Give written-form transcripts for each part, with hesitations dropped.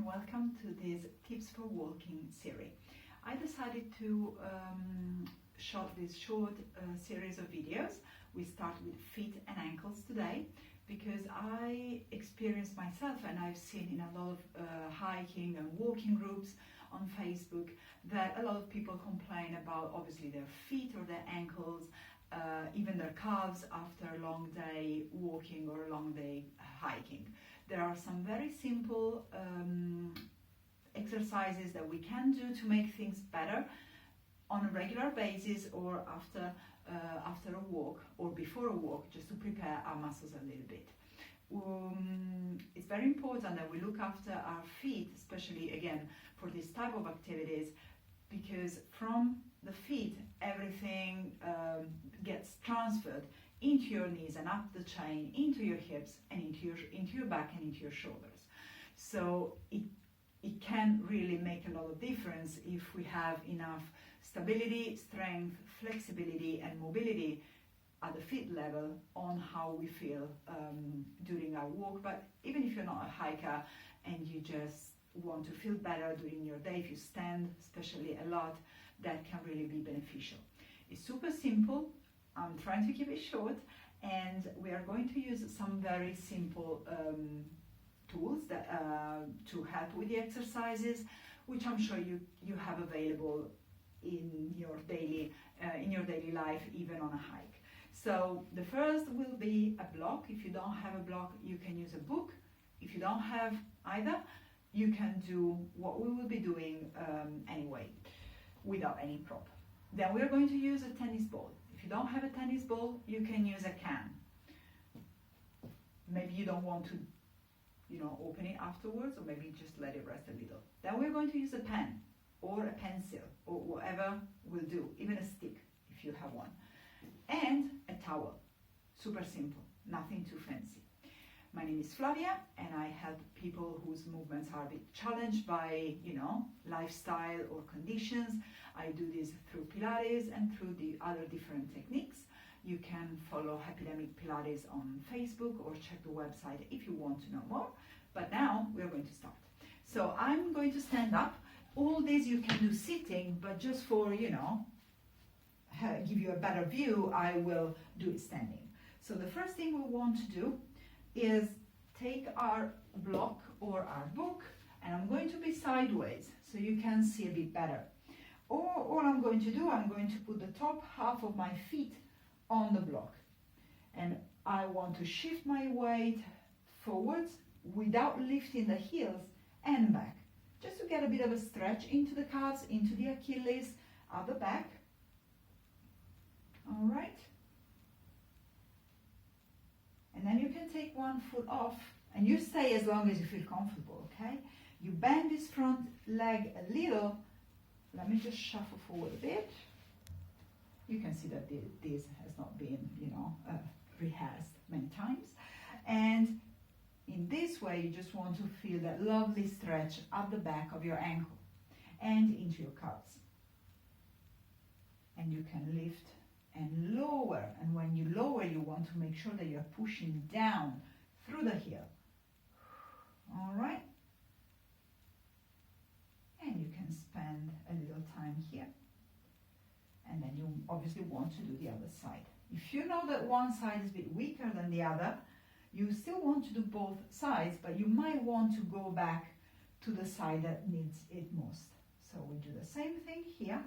and welcome to this Tips for Walking series. I decided to shoot this short series of videos. We start with feet and ankles today because I experienced myself, and I've seen in a lot of hiking and walking groups on Facebook, that a lot of people complain about obviously their feet or their ankles, even their calves after a long day walking or a long day hiking. There are some very simple exercises that we can do to make things better on a regular basis, or after a walk or before a walk, just to prepare our muscles a little bit. It's very important that we look after our feet, especially again for this type of activities, because from the feet everything gets transferred into your knees and up the chain, into your hips and into your back and into your shoulders. So it can really make a lot of difference if we have enough stability, strength, flexibility and mobility at the feet level on how we feel during our walk. But even if you're not a hiker and you just want to feel better during your day, if you stand especially a lot, that can really be beneficial. It's super simple. I'm trying to keep it short, and we are going to use some very simple tools that to help with the exercises, which I'm sure you have available in your daily life, even on a hike. So the first will be a block. If you don't have a block, you can use a book. If you don't have either, you can do what we will be doing anyway, without any prop. Then we're going to use a tennis ball. If you don't have a tennis ball, you can use a can. Maybe you don't want to, open it afterwards, or maybe just let it rest a little. Then we're going to use a pen or a pencil or whatever will do, even a stick if you have one, and a towel. Super simple, nothing too fancy. My name is Flavia, and I help people whose movements are a bit challenged by, lifestyle or conditions. I do this through Pilates and through the other different techniques. You can follow Epidemic Pilates on Facebook or check the website if you want to know more. But now we're going to start. So I'm going to stand up. All this you can do sitting, but just for, give you a better view, I will do it standing. So the first thing we want to do is take our block or our book, and I'm going to be sideways so you can see a bit better. Or all I'm going to do, I'm going to put the top half of my feet on the block, and I want to shift my weight forwards without lifting the heels and back, just to get a bit of a stretch into the calves, into the Achilles, at the back. All right. And then you can take one foot off, and you stay as long as you feel comfortable, okay? You bend this front leg a little. Let me just shuffle forward a bit. You can see that this has not been, rehearsed many times. And in this way, you just want to feel that lovely stretch at the back of your ankle and into your calves. And you can lift and lower, and when you lower, you want to make sure that you're pushing down through the heel. All right? And you can spend a little time here. And then you obviously want to do the other side. If you know that one side is a bit weaker than the other, you still want to do both sides, but you might want to go back to the side that needs it most. So we do the same thing here.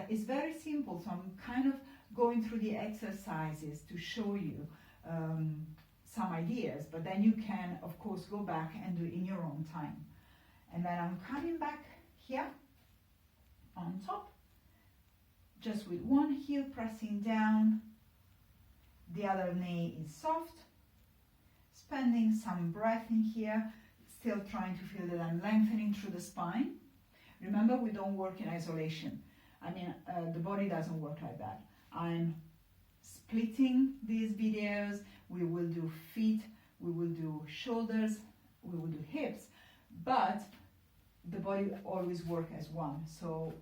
It's very simple, so I'm kind of going through the exercises to show you some ideas, but then you can, of course, go back and do it in your own time. And then I'm coming back here on top, just with one heel pressing down, the other knee is soft, spending some breath in here, still trying to feel that I'm lengthening through the spine. Remember, we don't work in isolation. The body doesn't work like that. I'm splitting these videos. We will do feet, we will do shoulders, we will do hips, but the body always works as one. So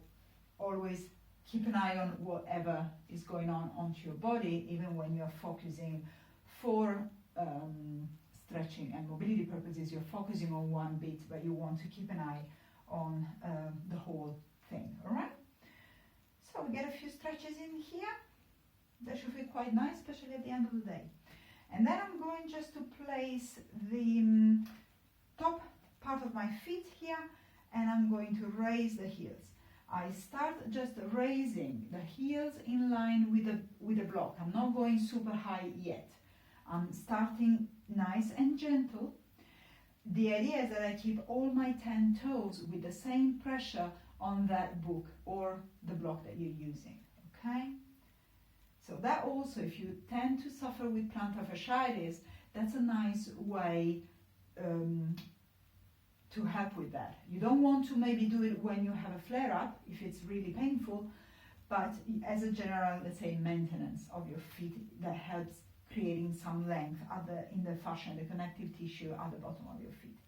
always keep an eye on whatever is going on onto your body, even when you're focusing for stretching and mobility purposes, you're focusing on one bit, but you want to keep an eye on the whole thing, all right? So we get a few stretches in here. That should feel quite nice, especially at the end of the day. And then I'm going just to place the top part of my feet here, and I'm going to raise the heels. I start just raising the heels in line with the block. I'm not going super high yet. I'm starting nice and gentle. The idea is that I keep all my 10 toes with the same pressure on that book or the block that you're using, okay? So that also, if you tend to suffer with plantar fasciitis, that's a nice way to help with that. You don't want to maybe do it when you have a flare-up, if it's really painful, but as a general, let's say, maintenance of your feet, that helps creating some length in the fascia and the connective tissue at the bottom of your feet.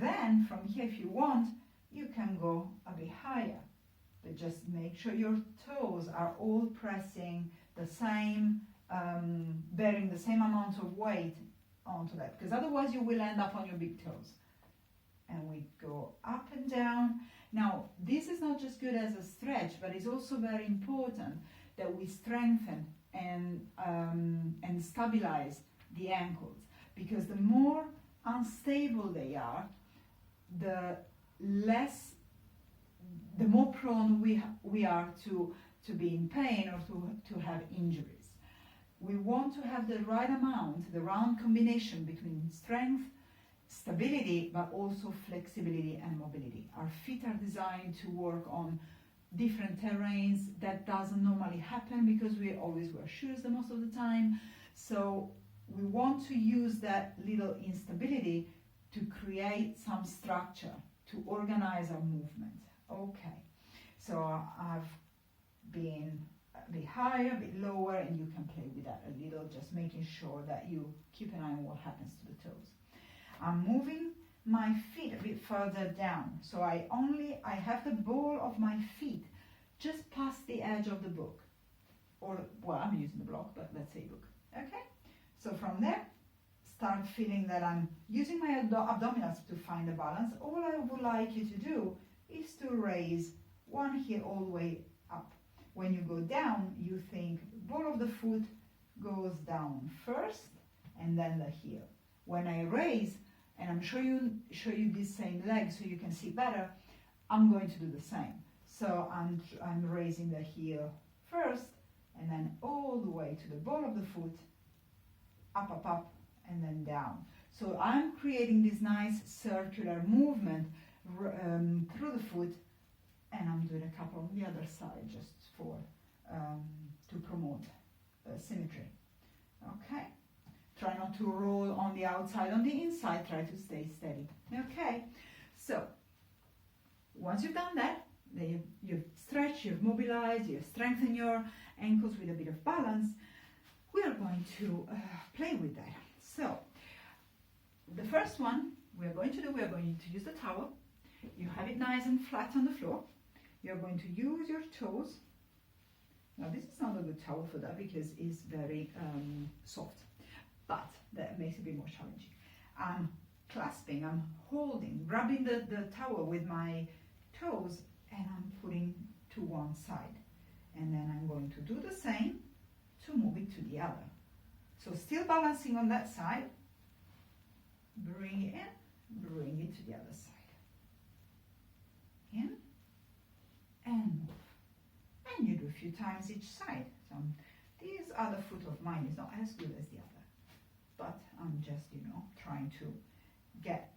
Then from here, if you want, you can go a bit higher, but just make sure your toes are all pressing the same, bearing the same amount of weight onto that, because otherwise you will end up on your big toes. And we go up and down. Now, this is not just good as a stretch, but it's also very important that we strengthen and stabilize the ankles, because the more unstable they are, the more prone we are to be in pain or to have injuries. We want to have the right amount, the round combination between strength, stability, but also flexibility and mobility. Our feet are designed to work on different terrains. That doesn't normally happen because we always wear shoes the most of the time. So we want to use that little instability to create some structure, to organize our movement. Okay, so I've been a bit higher, a bit lower, and you can play with that a little, just making sure that you keep an eye on what happens to the toes. I'm moving my feet a bit further down, so I have the ball of my feet just past the edge of the book, or, well, I'm using the block, but let's say book, okay? So from there, start feeling that I'm using my abdominals to find the balance. All I would like you to do is to raise one heel all the way up. When you go down, you think ball of the foot goes down first, and then the heel. When I raise, and I'm show you this same leg so you can see better, I'm going to do the same. So I'm raising the heel first, and then all the way to the ball of the foot, up, up, up, and then down. So I'm creating this nice circular movement through the foot, and I'm doing a couple on the other side just for to promote symmetry. Okay. Try not to roll on the outside, on the inside, try to stay steady. Okay, so once you've done that, you've stretched, you've mobilized, you've strengthened your ankles with a bit of balance, we are going to play with that. So, the first one we are going to use the towel. You have it nice and flat on the floor. You're going to use your toes. Now this is not a good towel for that because it's very soft. But that makes it a bit more challenging. I'm clasping, I'm holding, grabbing the towel with my toes, and I'm putting to one side. And then I'm going to do the same to move it to the other. So still balancing on that side, bring it in, bring it to the other side. In, and move. And you do a few times each side. So this other foot of mine is not as good as the other. But I'm just, trying to get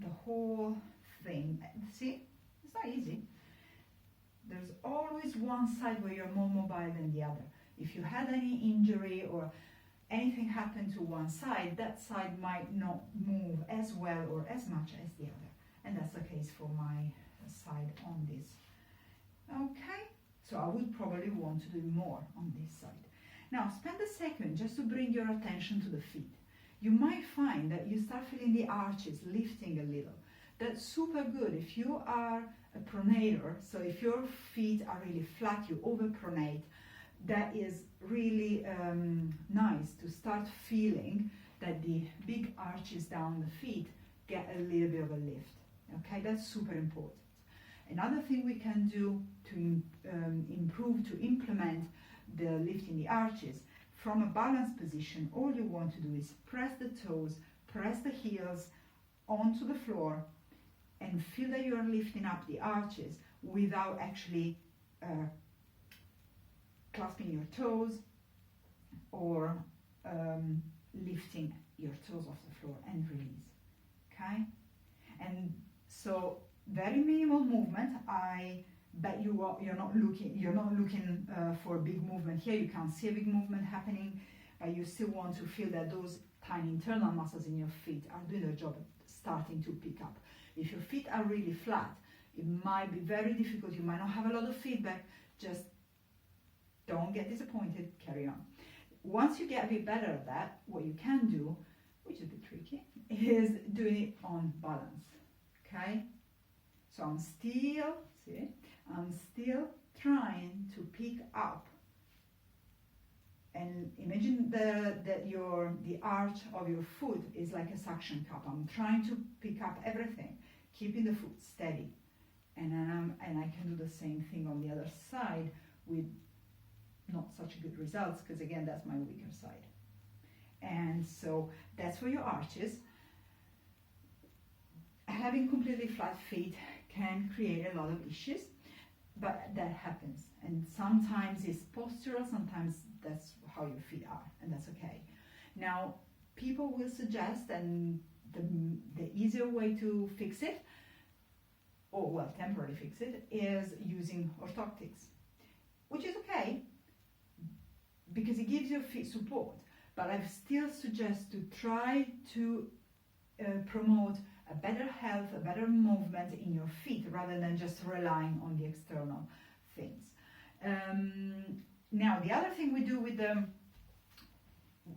the whole thing. See, it's not easy. There's always one side where you're more mobile than the other. If you had any injury or anything happened to one side, that side might not move as well or as much as the other. And that's the case for my side on this. Okay, so I would probably want to do more on this side. Now, spend a second just to bring your attention to the feet. You might find that you start feeling the arches lifting a little. That's super good if you are a pronator. So if your feet are really flat, you overpronate. That is really nice to start feeling that the big arches down the feet get a little bit of a lift. Okay, that's super important. Another thing we can do to improve, to implement the lift in the arches, from a balanced position, all you want to do is press the toes, press the heels onto the floor, and feel that you're lifting up the arches without actually clasping your toes or lifting your toes off the floor, and release. Okay, and so very minimal movement. I bet you're not looking for a big movement here. You can't see a big movement happening, but you still want to feel that those tiny internal muscles in your feet are doing their job, starting to pick up. If your feet are really flat, it might be very difficult. You might not have a lot of feedback. Just don't get disappointed. Carry on. Once you get a bit better at that, what you can do, which is a bit tricky, is doing it on balance. Okay? So I'm still trying to pick up, and imagine that the arch of your foot is like a suction cup. I'm trying to pick up everything, keeping the foot steady, and I can do the same thing on the other side with not such good results, because again, that's my weaker side. And so that's for your arches. Having completely flat feet can create a lot of issues, but that happens, and sometimes it's postural, sometimes that's how your feet are, and that's okay. Now, people will suggest, and the easier way to fix it, or well, temporarily fix it, is using orthotics, which is okay because it gives your feet support, but I still suggest to try to promote a better health, a better movement in your feet, rather than just relying on the external things. Now, the other thing we do with them,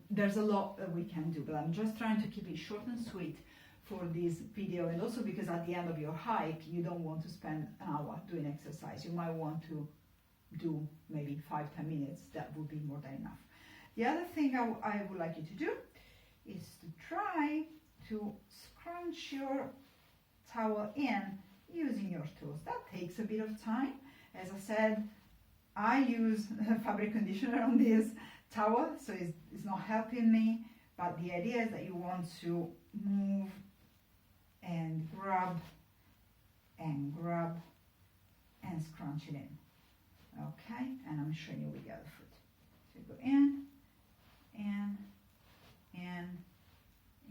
there's a lot that we can do, but I'm just trying to keep it short and sweet for this video, and also because at the end of your hike, you don't want to spend an hour doing exercise. You might want to do maybe 5-10 minutes. That would be more than enough. The other thing I would like you to do is to try to scrunch your towel in using your toes. That takes a bit of time. As I said, I use fabric conditioner on this towel, so it's not helping me, but the idea is that you want to move and grab and scrunch it in. Okay, and I'm showing you with the other foot. So you go in,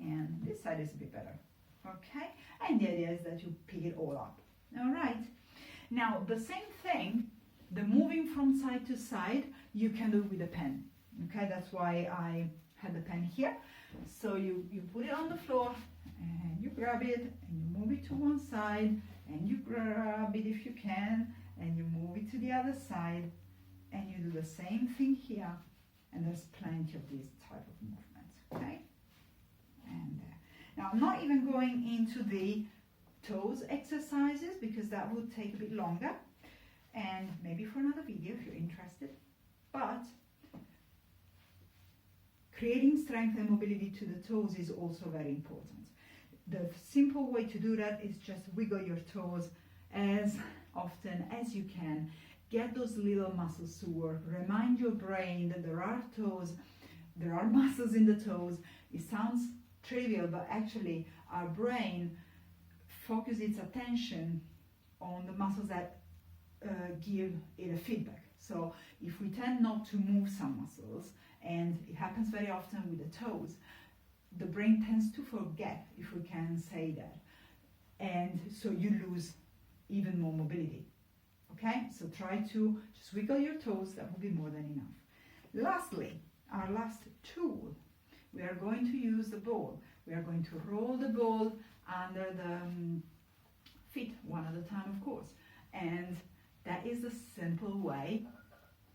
and this side is a bit better. Okay, and the idea is that you pick it all up. All right, now the same thing, the moving from side to side, you can do with a pen. Okay, that's why I had the pen here. So you put it on the floor, and you grab it, and you move it to one side, and you grab it if you can, and you move it to the other side, and you do the same thing here, and there's plenty of these type of movements. Okay, and now I'm not even going into the toes exercises because that would take a bit longer, and maybe for another video if you're interested, but creating strength and mobility to the toes is also very important. The simple way to do that is just wiggle your toes as often as you can. Get those little muscles to work. Remind your brain that there are toes, there are muscles in the toes. It sounds trivial, but actually our brain focuses its attention on the muscles that give it a feedback. So if we tend not to move some muscles, and it happens very often with the toes, the brain tends to forget, if we can say that, and so you lose even more mobility. Okay, so try to just wiggle your toes. That will be more than enough. Lastly, our last tool, we are going to use the ball. We are going to roll the ball under the feet, one at a time, of course, and that is the simple way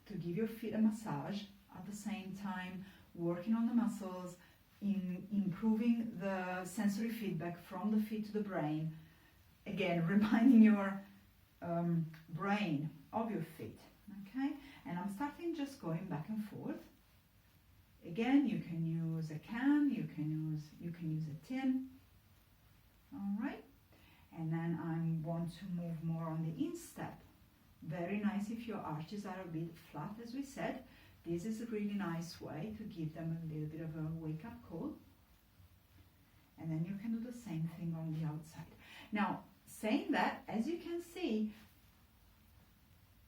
to give your feet a massage, at the same time working on the muscles, improving the sensory feedback from the feet to the brain, again reminding your brain of your feet. Okay, and I'm starting just going back and forth. Again, you can use a can, you can use a tin. All right, and then I want to move more on the instep. Very nice if your arches are a bit flat, as we said. This is a really nice way to give them a little bit of a wake-up call. And then you can do the same thing on the outside. Now, saying that, as you can see,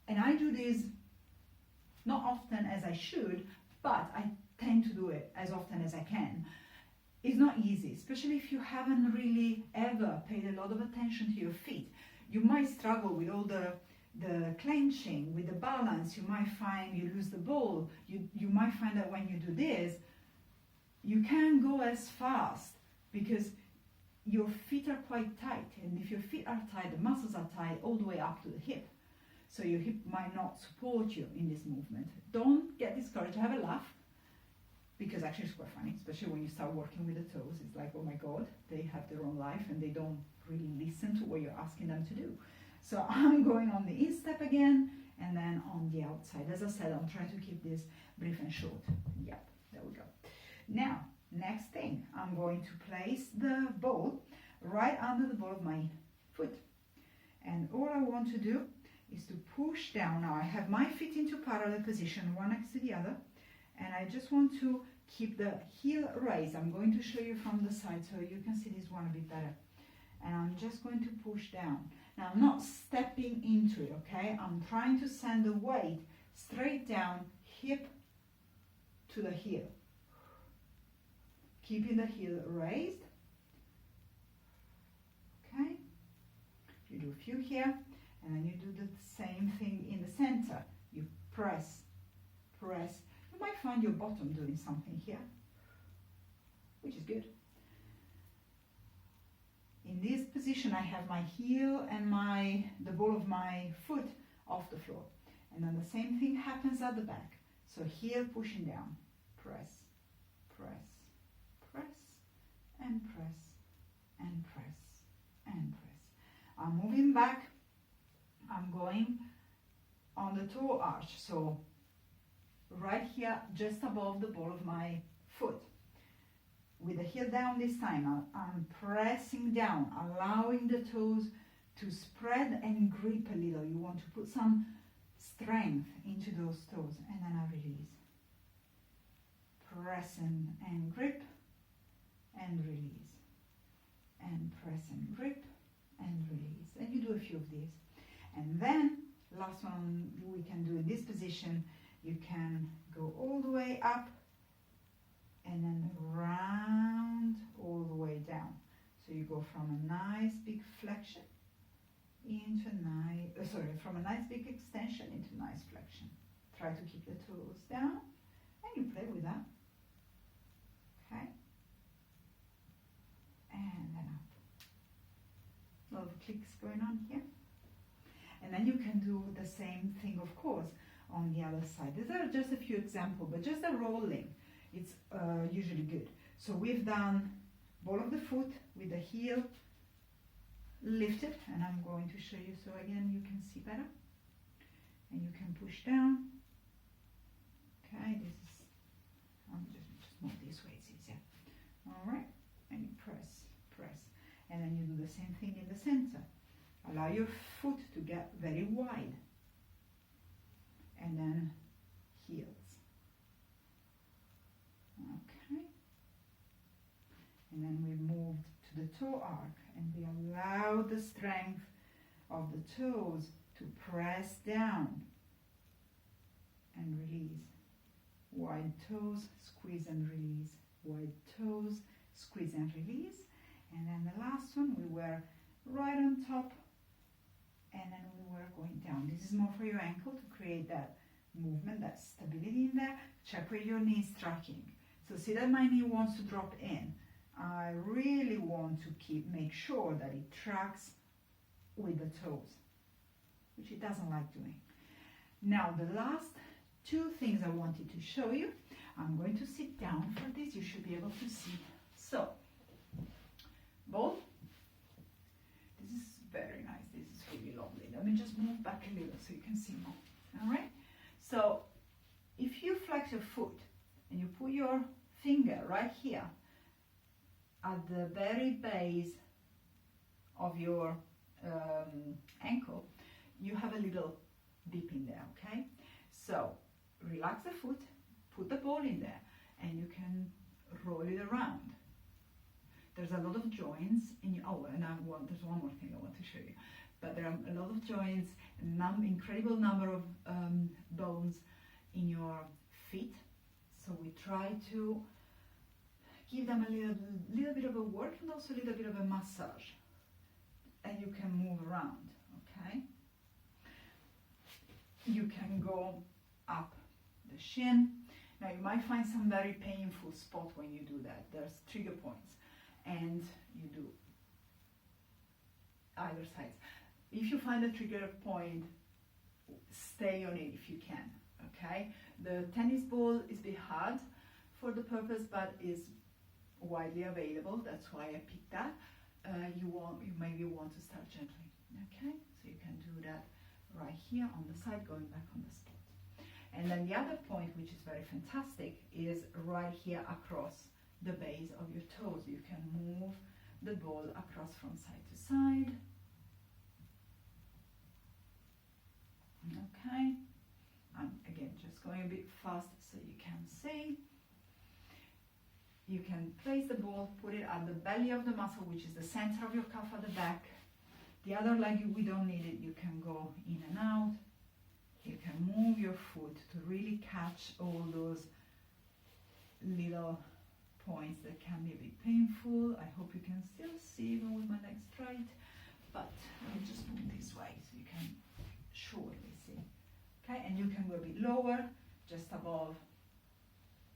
and I do this not often as I should, but I tend to do it as often as I can. It's not easy, especially if you haven't really ever paid a lot of attention to your feet. You might struggle with all the clenching, with the balance. You might find you lose the ball. You might find that when you do this, you can't go as fast because your feet are quite tight. And if your feet are tight, the muscles are tight all the way up to the hip. So your hip might not support you in this movement. Don't get discouraged, have a laugh, because actually it's quite funny, especially when you start working with the toes. It's like, oh my God, they have their own life and they don't really listen to what you're asking them to do. So I'm going on the instep again, and then on the outside. As I said, I'm trying to keep this brief and short. Yep, there we go. Now, next thing, I'm going to place the ball right under the ball of my foot. And all I want to do is to push down. Now I have my feet into parallel position, one next to the other, and I just want to keep the heel raised. I'm going to show you from the side so you can see this one a bit better. And I'm just going to push down. Now I'm not stepping into it, okay? I'm trying to send the weight straight down, hip to the heel. Keeping the heel raised. Okay? You do a few here, and then you do the same thing in the center. You press, press. You might find your bottom doing something here, which is good. In this position, I have my heel and the ball of my foot off the floor. And then the same thing happens at the back. So heel pushing down, press, press, press, and press, and press, and press. I'm moving back. I'm going on the toe arch. So right here, just above the ball of my foot. With the heel down this time, I'm pressing down, allowing the toes to spread and grip a little. You want to put some strength into those toes, and then I release. Press and grip, and release. And press and grip, and release. And you do a few of these. And then, last one we can do in this position, you can go all the way up, and then round all the way down. So you go from a nice big flexion into from a nice big extension into nice flexion. Try to keep the toes down, and you play with that. Okay? And then up. A lot of clicks going on here. And then you can do the same thing, of course, on the other side. These are just a few examples, but just the rolling. It's usually good. So we've done ball of the foot with the heel lifted, and I'm going to show you so again you can see better. And you can push down. Okay, this is, I'm just move this way, it's easier. All right, and you press, press. And then you do the same thing in the center. Allow your foot to get very wide. And then heels. Okay. And then we moved to the toe arc, and we allow the strength of the toes to press down and release. Wide toes, squeeze and release. Wide toes, squeeze and release. And then the last one, we were right on top, and then we were going down. This is more for your ankle to create that movement, that stability in there. Check where your knee is tracking. So see that my knee wants to drop in. I really want to make sure that it tracks with the toes, which it doesn't like doing. Now the last two things I wanted to show you. I'm going to sit down for this. You should be able to see. So, ball. This is very nice. This is really lovely. Let me just move back a little so you can see more. All right. So if you flex your foot and you put your finger right here at the very base of your ankle, you have a little dip in there, okay? So relax the foot, put the ball in there, and you can roll it around. There's a lot of joints in your, oh, and there's one more thing I want to show you. But there are a lot of joints, incredible number of bones in your feet. So we try to give them a little bit of a work and also a little bit of a massage. And you can move around, okay? You can go up the shin. Now you might find some very painful spot when you do that. There's trigger points, and you do either side. If you find a trigger point, stay on it if you can, okay? The tennis ball is a bit hard for the purpose, but is widely available. That's why I picked that. You maybe want to start gently, okay? So you can do that right here on the side, going back on the spot. And then the other point, which is very fantastic, is right here across the base of your toes. You can move the ball across from side to side. Okay, I'm again just going a bit fast so you can see. You can place the ball, put it at the belly of the muscle, which is the center of your calf at the back. The other leg, we don't need it. You can go in and out. You can move your foot to really catch all those little points that can be a bit painful. I hope you can still see even with my legs straight, but let me just move this way so you can surely see. Okay, and you can go a bit lower, just above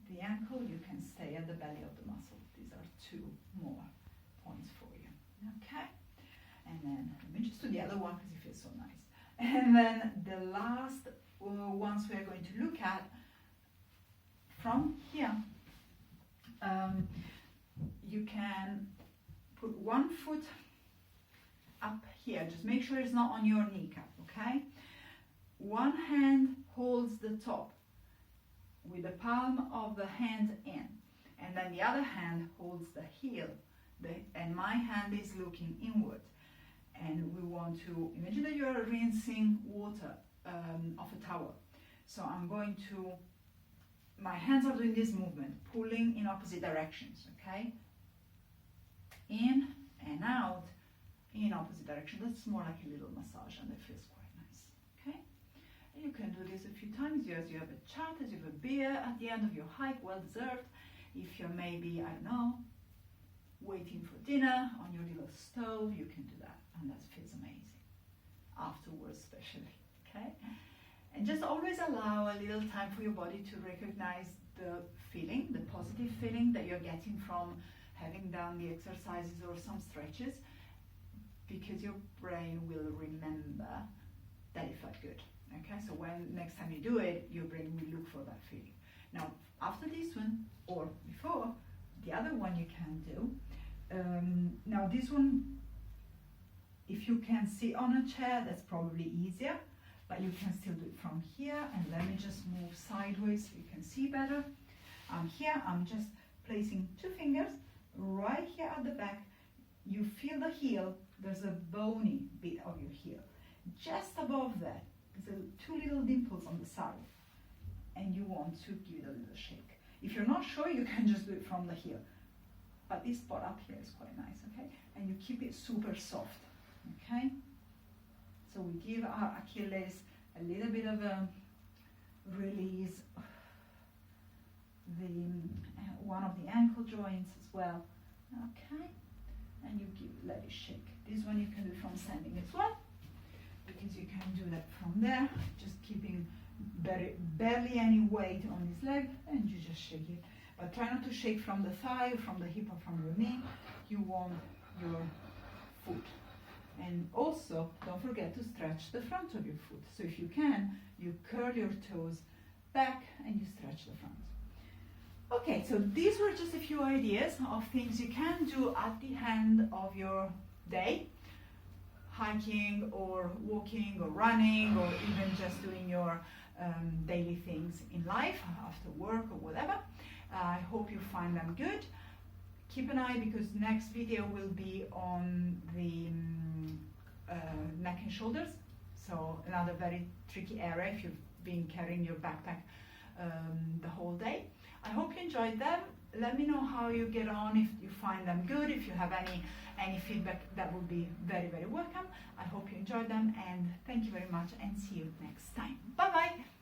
the ankle. You can stay at the belly of the muscle. These are 2 more points for you. Okay, and then let me just do the other one because it feels so nice. And then the last ones we are going to look at from here, you can put one foot up here. Just make sure it's not on your kneecap, okay? One hand holds the top with the palm of the hand in, and then the other hand holds the heel, and my hand is looking inward. And we want to imagine that you are rinsing water off a towel. So I'm going to, my hands are doing this movement, pulling in opposite directions, okay? In and out, in opposite direction. That's more like a little massage, and it feels quite nice, okay? And you can do this a few times as you have a chat, as you have a beer at the end of your hike, well deserved. If you're maybe, I don't know, waiting for dinner on your little stove, you can do that, and that feels amazing afterwards, especially, okay? And just always allow a little time for your body to recognize the feeling, the positive feeling that you're getting from having done the exercises or some stretches, because your brain will remember that it felt good, okay? So when next time you do it, your brain will look for that feeling. Now, after this one, or before, the other one you can do, now this one, if you can sit on a chair, that's probably easier, but you can still do it from here. And let me just move sideways so you can see better. Here I'm just placing 2 fingers right here at the back. You feel the heel, there's a bony bit of your heel. Just above that, there's 2 little dimples on the side, and you want to give it a little shake. If you're not sure, you can just do it from the heel. But this spot up here is quite nice, okay? And you keep it super soft, okay? So we give our Achilles a little bit of a release, one of the ankle joints as well, okay? And you let it shake. This one you can do from standing as well, because you can do that from there, just keeping barely any weight on this leg, and you just shake it. But try not to shake from the thigh, from the hip, or from your knee. You want your foot. And also, don't forget to stretch the front of your foot. So if you can, you curl your toes back and you stretch the front. Okay, so these were just a few ideas of things you can do at the end of your day, hiking or walking or running, or even just doing your daily things in life, after work or whatever. I hope you find them good. Keep an eye, because next video will be on the neck and shoulders. So another very tricky area if you've been carrying your backpack the whole day. I hope you enjoyed them. Let me know how you get on, if you find them good, if you have any feedback, that would be very, very welcome. I hope you enjoyed them, and thank you very much, and see you next time. Bye bye.